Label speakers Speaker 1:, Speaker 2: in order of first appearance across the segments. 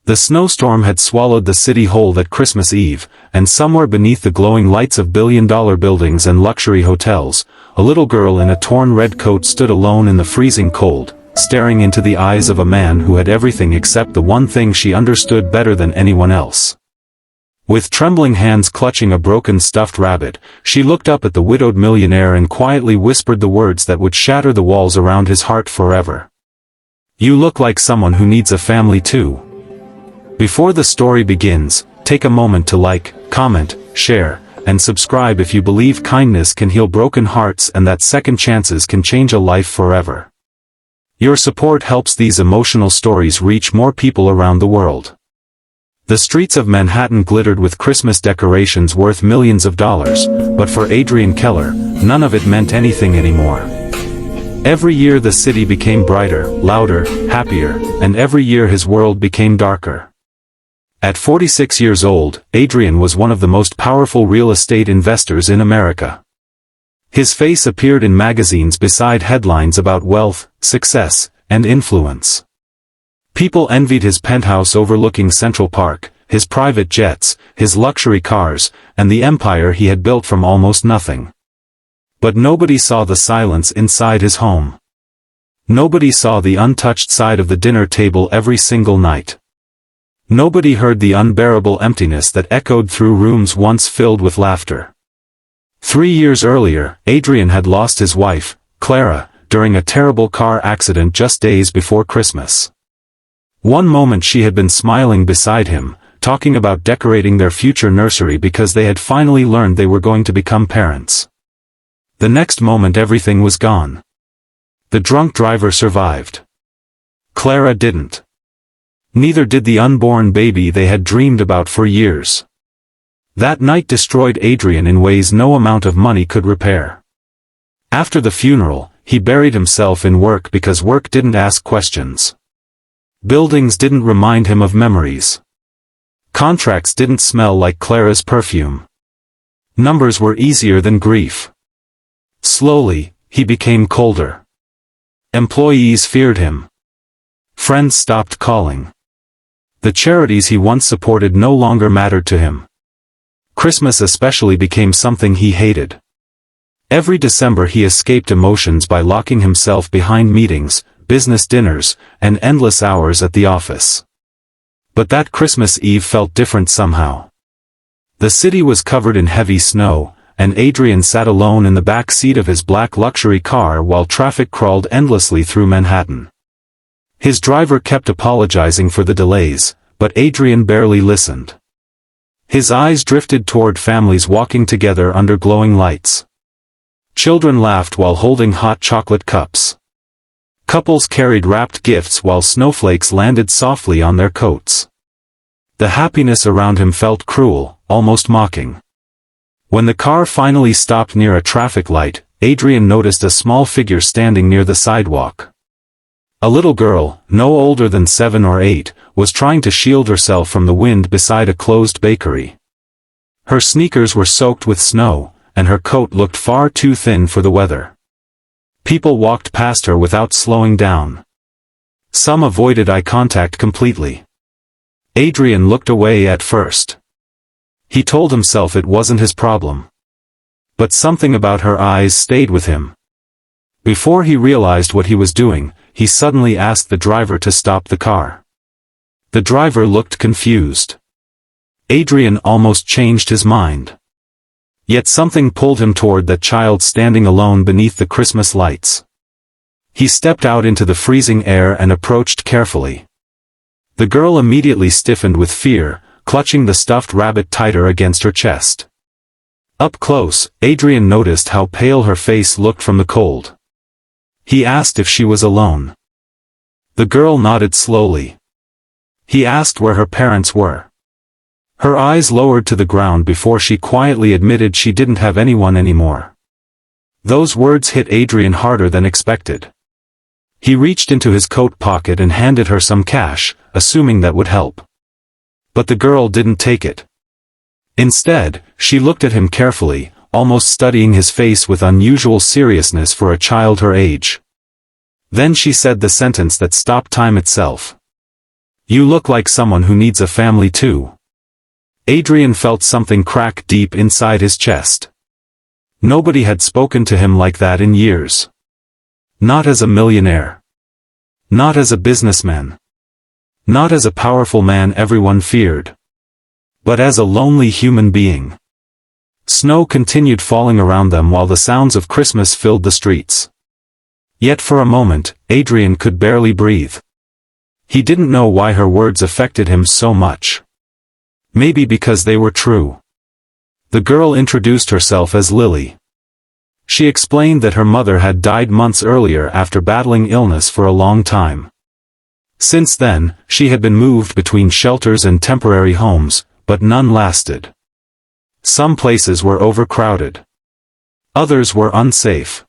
Speaker 1: The snowstorm had swallowed the city whole that Christmas Eve, and somewhere beneath the glowing lights of billion-dollar buildings and luxury hotels, a little girl in a torn red coat stood alone in the freezing cold, staring into the eyes of a man who had everything except the one thing she understood better than anyone else. With trembling hands clutching a broken stuffed rabbit, she looked up at the widowed millionaire and quietly whispered the words that would shatter the walls around his heart forever. "You look like someone who needs a family too." Before the story begins, take a moment to like, comment, share, and subscribe if you believe kindness can heal broken hearts and that second chances can change a life forever. Your support helps these emotional stories reach more people around the world. The streets of Manhattan glittered with Christmas decorations worth millions of dollars, but for Adrian Keller, none of it meant anything anymore. Every year the city became brighter, louder, happier, and every year his world became darker. At 46 years old, Adrian was one of the most powerful real estate investors in America. His face appeared in magazines beside headlines about wealth, success, and influence. People envied his penthouse overlooking Central Park, his private jets, his luxury cars, and the empire he had built from almost nothing. But nobody saw the silence inside his home. Nobody saw the untouched side of the dinner table every single night. Nobody heard the unbearable emptiness that echoed through rooms once filled with laughter. 3 years earlier, Adrian had lost his wife, Clara, during a terrible car accident just days before Christmas. One moment she had been smiling beside him, talking about decorating their future nursery because they had finally learned they were going to become parents. The next moment everything was gone. The drunk driver survived. Clara didn't. Neither did the unborn baby they had dreamed about for years. That night destroyed Adrian in ways no amount of money could repair. After the funeral, he buried himself in work because work didn't ask questions. Buildings didn't remind him of memories. Contracts didn't smell like Clara's perfume. Numbers were easier than grief. Slowly, he became colder. Employees feared him. Friends stopped calling. The charities he once supported no longer mattered to him. Christmas especially became something he hated. Every December he escaped emotions by locking himself behind meetings, business dinners, and endless hours at the office. But that Christmas Eve felt different somehow. The city was covered in heavy snow, and Adrian sat alone in the back seat of his black luxury car while traffic crawled endlessly through Manhattan. His driver kept apologizing for the delays, but Adrian barely listened. His eyes drifted toward families walking together under glowing lights. Children laughed while holding hot chocolate cups. Couples carried wrapped gifts while snowflakes landed softly on their coats. The happiness around him felt cruel, almost mocking. When the car finally stopped near a traffic light, Adrian noticed a small figure standing near the sidewalk. A little girl, no older than 7 or 8, was trying to shield herself from the wind beside a closed bakery. Her sneakers were soaked with snow, and her coat looked far too thin for the weather. People walked past her without slowing down. Some avoided eye contact completely. Adrian looked away at first. He told himself it wasn't his problem. But something about her eyes stayed with him. Before he realized what he was doing, he suddenly asked the driver to stop the car. The driver looked confused. Adrian almost changed his mind. Yet something pulled him toward that child standing alone beneath the Christmas lights. He stepped out into the freezing air and approached carefully. The girl immediately stiffened with fear, clutching the stuffed rabbit tighter against her chest. Up close, Adrian noticed how pale her face looked from the cold. He asked if she was alone. The girl nodded slowly. He asked where her parents were. Her eyes lowered to the ground before she quietly admitted she didn't have anyone anymore. Those words hit Adrian harder than expected. He reached into his coat pocket and handed her some cash, assuming that would help. But the girl didn't take it. Instead, she looked at him carefully, almost studying his face with unusual seriousness for a child her age. Then she said the sentence that stopped time itself. You look like someone who needs a family too. Adrian felt something crack deep inside his chest. Nobody had spoken to him like that in years. Not as a millionaire. Not as a businessman. Not as a powerful man everyone feared. But as a lonely human being. Snow continued falling around them while the sounds of Christmas filled the streets. Yet for a moment, Adrian could barely breathe. He didn't know why her words affected him so much. Maybe because they were true. The girl introduced herself as Lily. She explained that her mother had died months earlier after battling illness for a long time. Since then, she had been moved between shelters and temporary homes, but none lasted. Some places were overcrowded. Others were unsafe.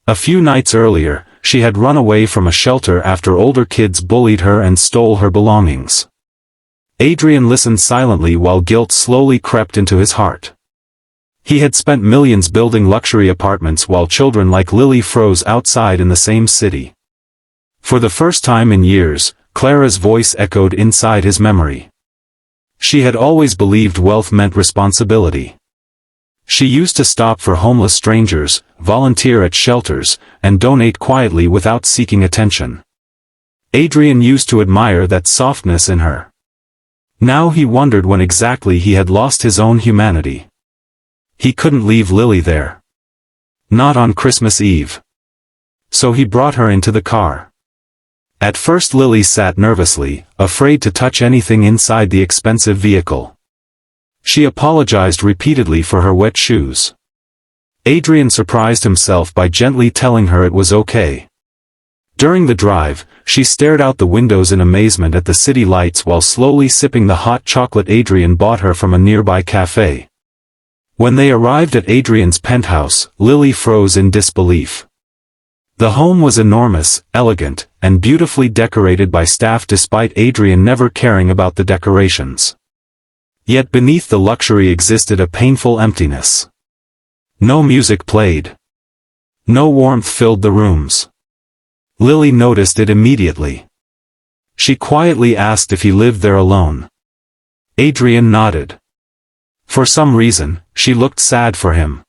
Speaker 1: A few nights earlier, she had run away from a shelter after older kids bullied her and stole her belongings. Adrian listened silently while guilt slowly crept into his heart. He had spent millions building luxury apartments while children like Lily froze outside in the same city. For the first time in years, Clara's voice echoed inside his memory. She had always believed wealth meant responsibility. She used to stop for homeless strangers, volunteer at shelters, and donate quietly without seeking attention. Adrian used to admire that softness in her. Now he wondered when exactly he had lost his own humanity. He couldn't leave Lily there. Not on Christmas Eve. So he brought her into the car. At first Lily sat nervously, afraid to touch anything inside the expensive vehicle. She apologized repeatedly for her wet shoes. Adrian surprised himself by gently telling her it was okay. During the drive, she stared out the windows in amazement at the city lights while slowly sipping the hot chocolate Adrian bought her from a nearby cafe. When they arrived at Adrian's penthouse, Lily froze in disbelief. The home was enormous, elegant, and beautifully decorated by staff despite Adrian never caring about the decorations. Yet beneath the luxury existed a painful emptiness. No music played. No warmth filled the rooms. Lily noticed it immediately. She quietly asked if he lived there alone. Adrian nodded. For some reason, she looked sad for him.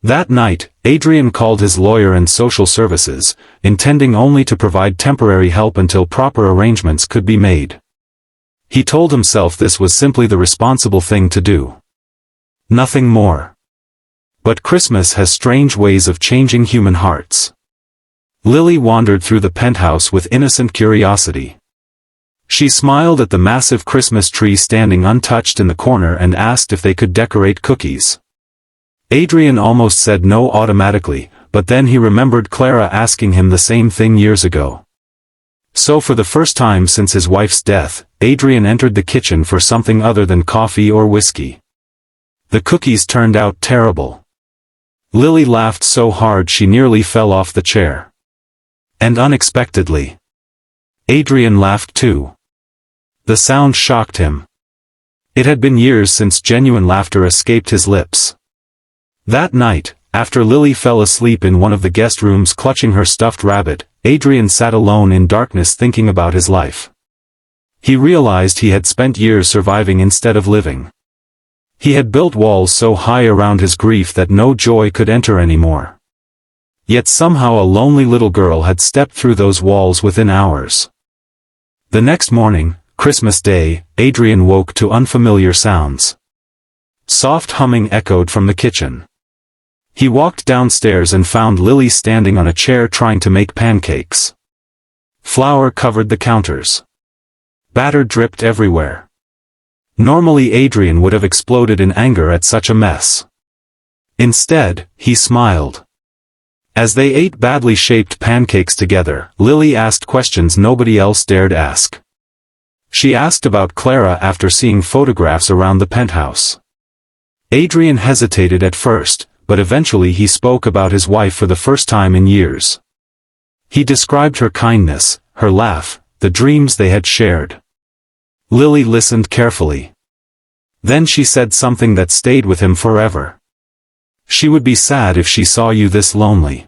Speaker 1: That night, Adrian called his lawyer and social services, intending only to provide temporary help until proper arrangements could be made. He told himself this was simply the responsible thing to do. Nothing more. But Christmas has strange ways of changing human hearts. Lily wandered through the penthouse with innocent curiosity. She smiled at the massive Christmas tree standing untouched in the corner and asked if they could decorate cookies. Adrian almost said no automatically, but then he remembered Clara asking him the same thing years ago. So for the first time since his wife's death, Adrian entered the kitchen for something other than coffee or whiskey. The cookies turned out terrible. Lily laughed so hard she nearly fell off the chair. And unexpectedly, Adrian laughed too. The sound shocked him. It had been years since genuine laughter escaped his lips. That night, after Lily fell asleep in one of the guest rooms clutching her stuffed rabbit, Adrian sat alone in darkness thinking about his life. He realized he had spent years surviving instead of living. He had built walls so high around his grief that no joy could enter anymore. Yet somehow a lonely little girl had stepped through those walls within hours. The next morning, Christmas Day, Adrian woke to unfamiliar sounds. Soft humming echoed from the kitchen. He walked downstairs and found Lily standing on a chair trying to make pancakes. Flour covered the counters. Batter dripped everywhere. Normally Adrian would have exploded in anger at such a mess. Instead, he smiled. As they ate badly shaped pancakes together, Lily asked questions nobody else dared ask. She asked about Clara after seeing photographs around the penthouse. Adrian hesitated at first, but eventually he spoke about his wife for the first time in years. He described her kindness, her laugh, the dreams they had shared. Lily listened carefully. Then she said something that stayed with him forever. She would be sad if she saw you this lonely.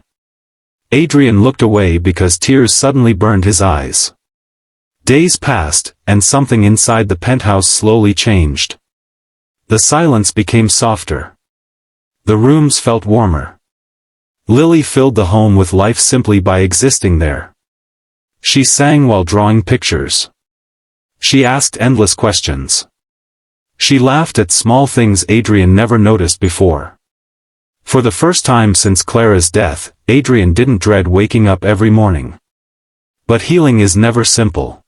Speaker 1: Adrian looked away because tears suddenly burned his eyes. Days passed, and something inside the penthouse slowly changed. The silence became softer. The rooms felt warmer. Lily filled the home with life simply by existing there. She sang while drawing pictures. She asked endless questions. She laughed at small things Adrian never noticed before. For the first time since Clara's death, Adrian didn't dread waking up every morning. But healing is never simple.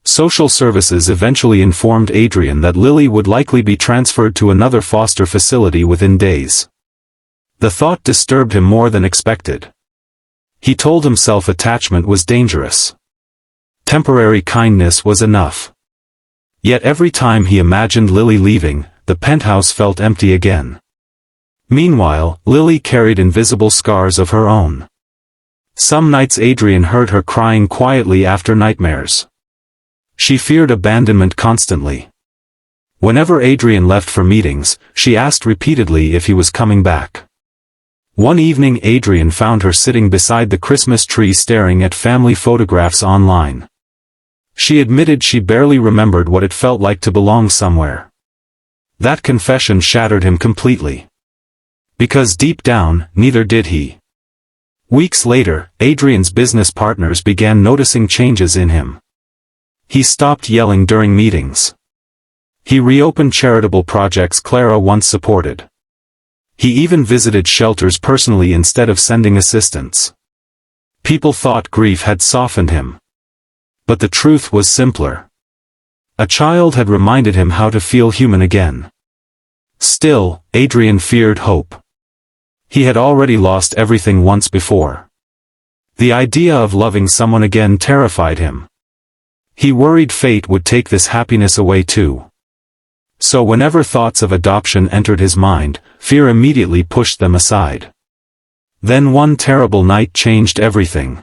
Speaker 1: Social services eventually informed Adrian that Lily would likely be transferred to another foster facility within days. The thought disturbed him more than expected. He told himself attachment was dangerous. Temporary kindness was enough. Yet every time he imagined Lily leaving, the penthouse felt empty again. Meanwhile, Lily carried invisible scars of her own. Some nights Adrian heard her crying quietly after nightmares. She feared abandonment constantly. Whenever Adrian left for meetings, she asked repeatedly if he was coming back. One evening Adrian found her sitting beside the Christmas tree staring at family photographs online. She admitted she barely remembered what it felt like to belong somewhere. That confession shattered him completely. Because deep down, neither did he. Weeks later, Adrian's business partners began noticing changes in him. He stopped yelling during meetings. He reopened charitable projects Clara once supported. He even visited shelters personally instead of sending assistants. People thought grief had softened him. But the truth was simpler. A child had reminded him how to feel human again. Still, Adrian feared hope. He had already lost everything once before. The idea of loving someone again terrified him. He worried fate would take this happiness away too. So whenever thoughts of adoption entered his mind, fear immediately pushed them aside. Then one terrible night changed everything.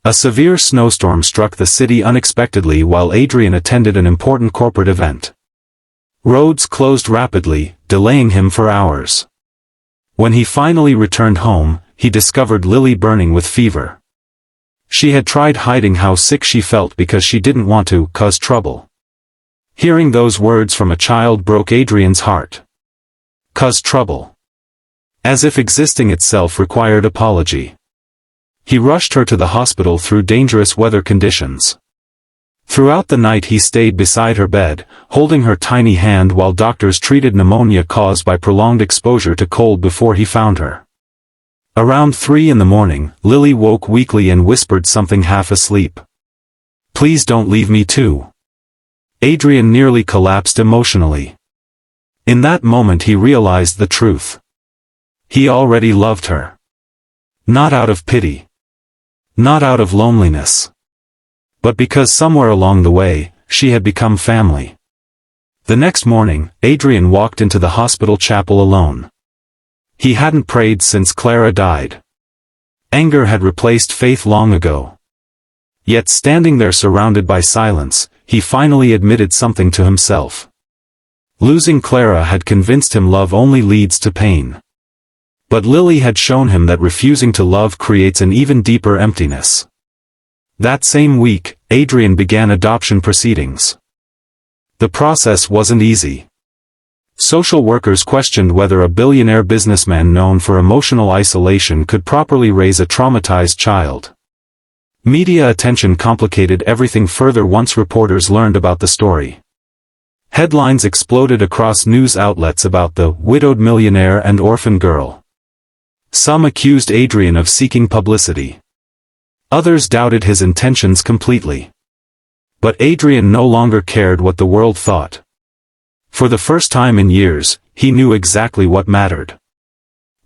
Speaker 1: A severe snowstorm struck the city unexpectedly while Adrian attended an important corporate event. Roads closed rapidly, delaying him for hours. When he finally returned home, he discovered Lily burning with fever. She had tried hiding how sick she felt because she didn't want to cause trouble. Hearing those words from a child broke Adrian's heart. Cause trouble. As if existing itself required apology. He rushed her to the hospital through dangerous weather conditions. Throughout the night he stayed beside her bed, holding her tiny hand while doctors treated pneumonia caused by prolonged exposure to cold before he found her. Around 3 in the morning, Lily woke weakly and whispered something half asleep. "Please don't leave me too." Adrian nearly collapsed emotionally. In that moment he realized the truth. He already loved her. Not out of pity. Not out of loneliness. But because somewhere along the way, she had become family. The next morning, Adrian walked into the hospital chapel alone. He hadn't prayed since Clara died. Anger had replaced faith long ago. Yet standing there surrounded by silence, he finally admitted something to himself. Losing Clara had convinced him love only leads to pain. But Lily had shown him that refusing to love creates an even deeper emptiness. That same week, Adrian began adoption proceedings. The process wasn't easy. Social workers questioned whether a billionaire businessman known for emotional isolation could properly raise a traumatized child. Media attention complicated everything further once reporters learned about the story. Headlines exploded across news outlets about the widowed millionaire and orphan girl. Some accused Adrian of seeking publicity. Others doubted his intentions completely. But Adrian no longer cared what the world thought. For the first time in years, he knew exactly what mattered.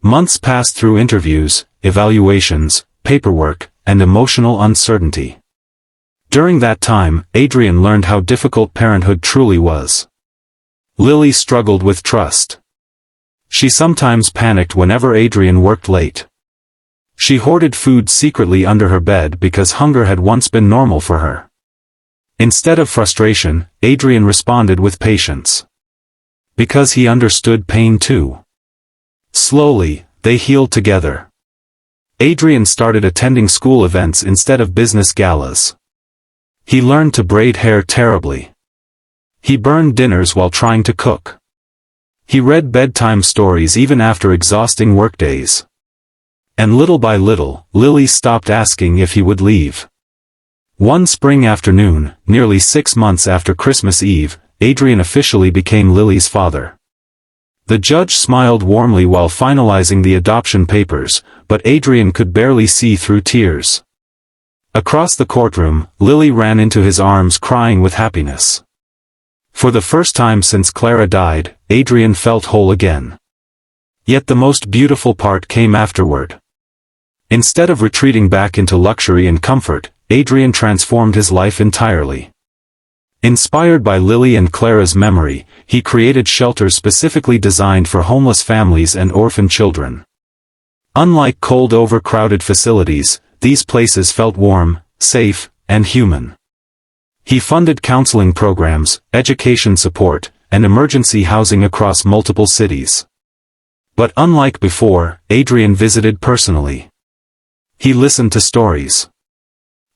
Speaker 1: Months passed through interviews, evaluations, paperwork, and emotional uncertainty. During that time, Adrian learned how difficult parenthood truly was. Lily struggled with trust. She sometimes panicked whenever Adrian worked late. She hoarded food secretly under her bed because hunger had once been normal for her. Instead of frustration, Adrian responded with patience. Because he understood pain too. Slowly, they healed together. Adrian started attending school events instead of business galas. He learned to braid hair terribly. He burned dinners while trying to cook. He read bedtime stories even after exhausting workdays. And little by little, Lily stopped asking if he would leave. One spring afternoon, nearly 6 months after Christmas Eve, Adrian officially became Lily's father. The judge smiled warmly while finalizing the adoption papers, but Adrian could barely see through tears. Across the courtroom, Lily ran into his arms crying with happiness. For the first time since Clara died, Adrian felt whole again. Yet the most beautiful part came afterward. Instead of retreating back into luxury and comfort, Adrian transformed his life entirely. Inspired by Lily and Clara's memory, he created shelters specifically designed for homeless families and orphan children. Unlike cold overcrowded facilities, these places felt warm, safe, and human. He funded counseling programs, education support, and emergency housing across multiple cities. But unlike before, Adrian visited personally. He listened to stories.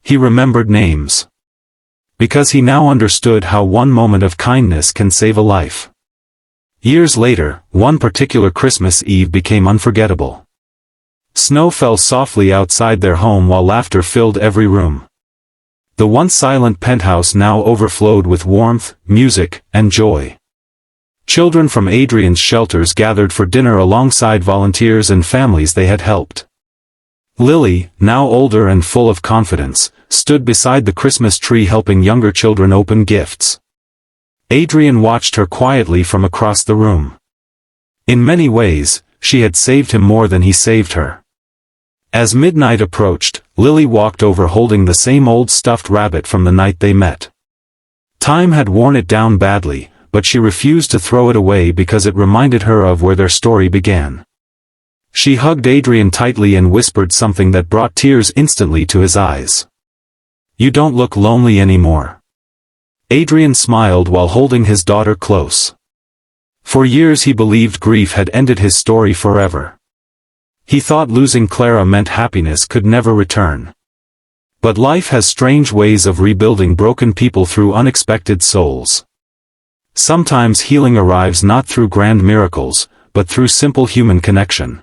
Speaker 1: He remembered names. Because he now understood how one moment of kindness can save a life. Years later, one particular Christmas Eve became unforgettable. Snow fell softly outside their home while laughter filled every room. The once silent penthouse now overflowed with warmth, music, and joy. Children from Adrian's shelters gathered for dinner alongside volunteers and families they had helped. Lily, now older and full of confidence, stood beside the Christmas tree helping younger children open gifts. Adrian watched her quietly from across the room. In many ways, she had saved him more than he saved her. As midnight approached, Lily walked over holding the same old stuffed rabbit from the night they met. Time had worn it down badly, but she refused to throw it away because it reminded her of where their story began. She hugged Adrian tightly and whispered something that brought tears instantly to his eyes. "You don't look lonely anymore." Adrian smiled while holding his daughter close. For years he believed grief had ended his story forever. He thought losing Clara meant happiness could never return. But life has strange ways of rebuilding broken people through unexpected souls. Sometimes healing arrives not through grand miracles, but through simple human connection.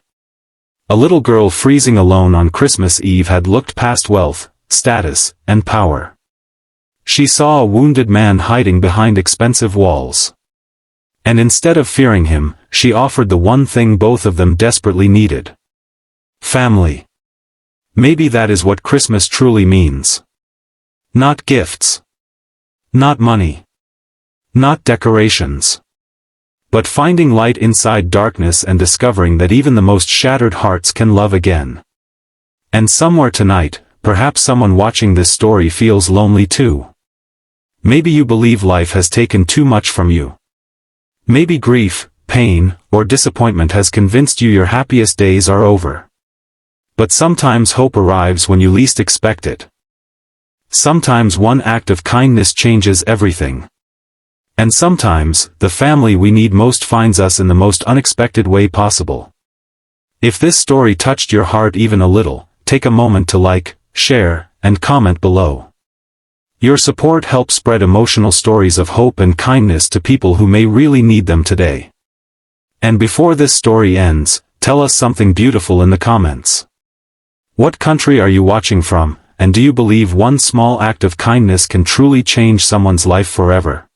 Speaker 1: A little girl freezing alone on Christmas Eve had looked past wealth, status, and power. She saw a wounded man hiding behind expensive walls. And instead of fearing him, she offered the one thing both of them desperately needed. Family. Maybe that is what Christmas truly means. Not gifts. Not money. Not decorations. But finding light inside darkness and discovering that even the most shattered hearts can love again. And somewhere tonight, perhaps someone watching this story feels lonely too. Maybe you believe life has taken too much from you. Maybe grief, pain, or disappointment has convinced you your happiest days are over. But sometimes hope arrives when you least expect it. Sometimes one act of kindness changes everything. And sometimes, the family we need most finds us in the most unexpected way possible. If this story touched your heart even a little, take a moment to like, share, and comment below. Your support helps spread emotional stories of hope and kindness to people who may really need them today. And before this story ends, tell us something beautiful in the comments. What country are you watching from, and do you believe one small act of kindness can truly change someone's life forever?